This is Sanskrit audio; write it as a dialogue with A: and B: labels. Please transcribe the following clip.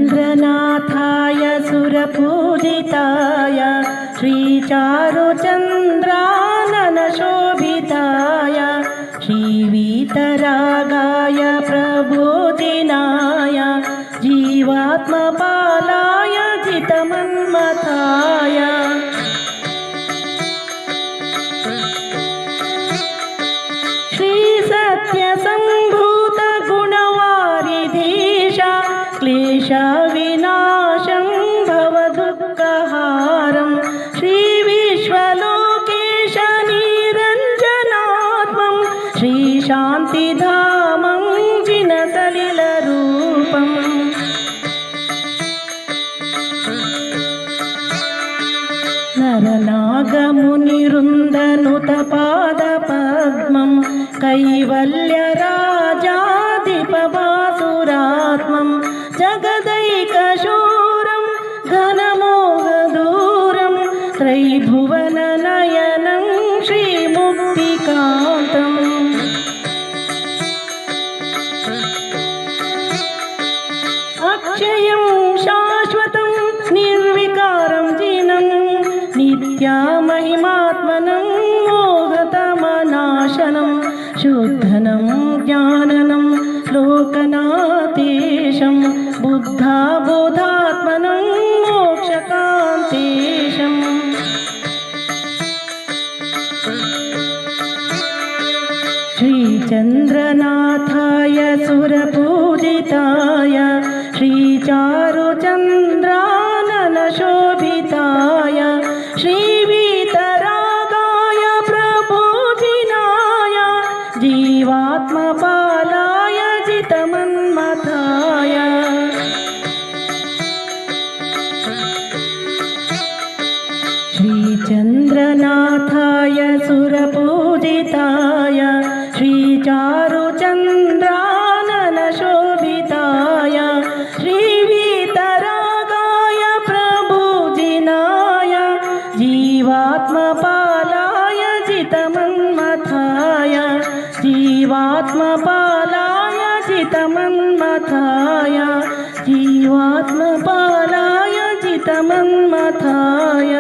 A: श्रीचन्द्रनाथाय सुरपूजिताय श्रीचारुचन्द्राननशोभिताय श्रीवीतरागाय प्रबोधिनाय जीवात्मपालाय जितमन्मथाय श्रीसत्यसम्भूत गुणवारिधीश क्लेशविनाशं भवदुःखहारं श्रीविश्वलोकेश निरञ्जनात्मं श्रीशान्तिधामं जिनसलिलरूपम् नरनागमुनिवृन्दनुतपादपद्मं कैवल्यराजाधिपवासुरात्मं जगदैकशूरं घनमोहदूरं त्रैभुवननयनं श्रीमुक्तिकान्तम् अक्षयं शाश्वतं निर्विकारं जिनं नित्यामहिमात्मनं मोहतमनाशनं शुद्धनं ज्ञाननं लोकनाथेशं बुद्धाबोधात्मनं मोक्षकान्तेशम् श्रीचन्द्रनाथाय सुरपूजिताय श्रीचारुचन्द्राननशोभिताय श्रीवीतरागाय प्रबोधिनाय जीवात्मपालाय जितमन्मथाय श्रीचन्द्रनाथाय सुरपूजिताय श्रीचारुचन्द्राननशोभिताय श्रीवीतरागाय प्रबोधिनाय जीवात्मपालाय जितमन्मथाय जीवात्मपालाय जितमन्मथाय जीवात्मपालाय जितमन्मथाय।